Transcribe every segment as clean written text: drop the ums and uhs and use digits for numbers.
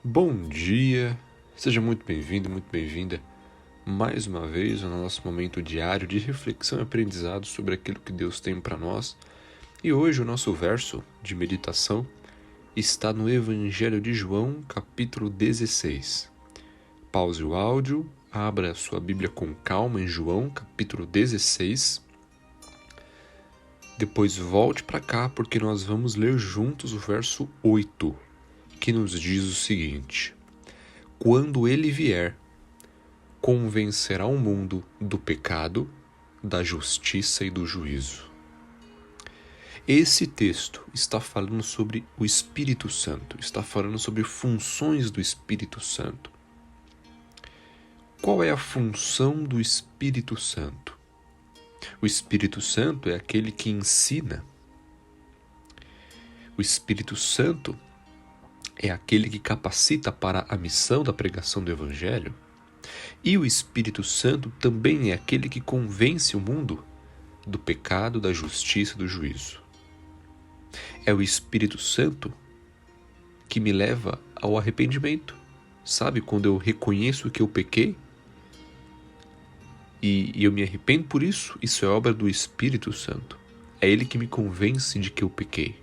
Bom dia, seja muito bem-vindo, muito bem-vinda mais uma vez no nosso momento diário de reflexão e aprendizado sobre aquilo que Deus tem para nós. E hoje o nosso verso de meditação está no Evangelho de João, capítulo 16. Pause o áudio, abra a sua Bíblia com calma em João, capítulo 16. Depois volte para cá porque nós vamos ler juntos o verso 8, que nos diz o seguinte: Quando ele vier, convencerá o mundo do pecado, da justiça e do juízo. Esse texto está falando sobre o Espírito Santo, está falando sobre funções do Espírito Santo. Qual é a função do Espírito Santo? O Espírito Santo é aquele que ensina. O Espírito Santo é aquele que capacita para a missão da pregação do Evangelho. E o Espírito Santo também é aquele que convence o mundo do pecado, da justiça e do juízo. É o Espírito Santo que me leva ao arrependimento. Sabe, quando eu reconheço que eu pequei e eu me arrependo por isso, isso é obra do Espírito Santo. É Ele que me convence de que eu pequei.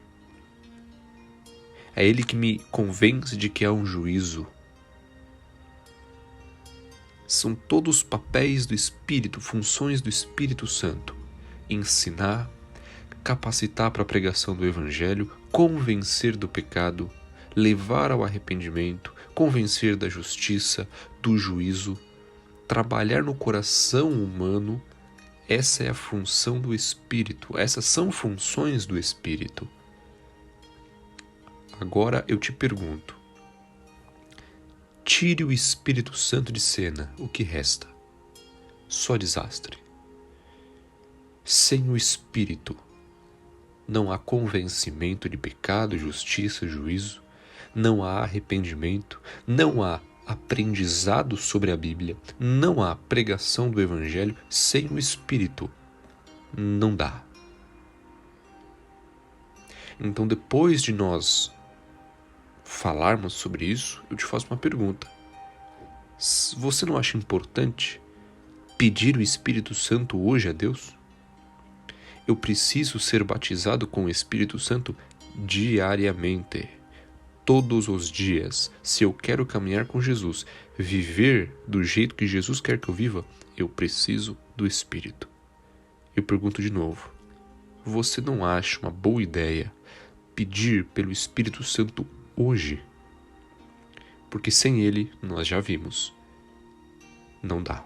É Ele que me convence de que há um juízo. São todos papéis do Espírito, funções do Espírito Santo. Ensinar, capacitar para a pregação do Evangelho, convencer do pecado, levar ao arrependimento, convencer da justiça, do juízo, trabalhar no coração humano. Essa é a função do Espírito, essas são funções do Espírito. Agora eu te pergunto, tire o Espírito Santo de cena, o que resta? Só desastre. Sem o Espírito, não há convencimento de pecado, justiça, juízo, não há arrependimento, não há aprendizado sobre a Bíblia, não há pregação do Evangelho. Sem o Espírito, não dá. Então, depois de nós falarmos sobre isso, eu te faço uma pergunta. Você não acha importante pedir o Espírito Santo hoje a Deus? Eu preciso ser batizado com o Espírito Santo diariamente, todos os dias. Se eu quero caminhar com Jesus, viver do jeito que Jesus quer que eu viva, eu preciso do Espírito. Eu pergunto de novo, você não acha uma boa ideia pedir pelo Espírito Santo hoje? Porque sem ele, nós já vimos, não dá.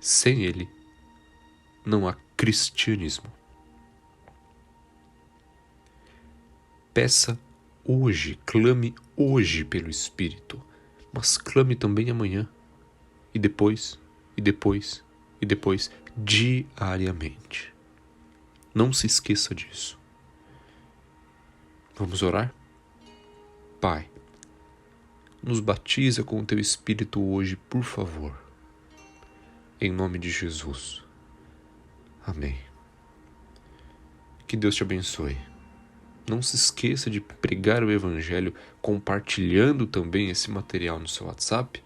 Sem ele, não há cristianismo. Peça hoje, clame hoje pelo Espírito, mas clame também amanhã, e depois, e depois, e depois, diariamente. Não se esqueça disso. Vamos orar? Pai, nos batiza com o Teu Espírito hoje, por favor. Em nome de Jesus. Amém. Que Deus te abençoe. Não se esqueça de pregar o Evangelho, compartilhando também esse material no seu WhatsApp.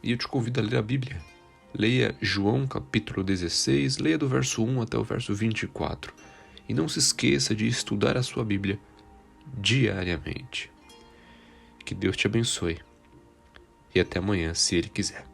E eu te convido a ler a Bíblia. Leia João capítulo 16, leia do verso 1 até o verso 24. E não se esqueça de estudar a sua Bíblia diariamente. Que Deus te abençoe. E até amanhã, se Ele quiser.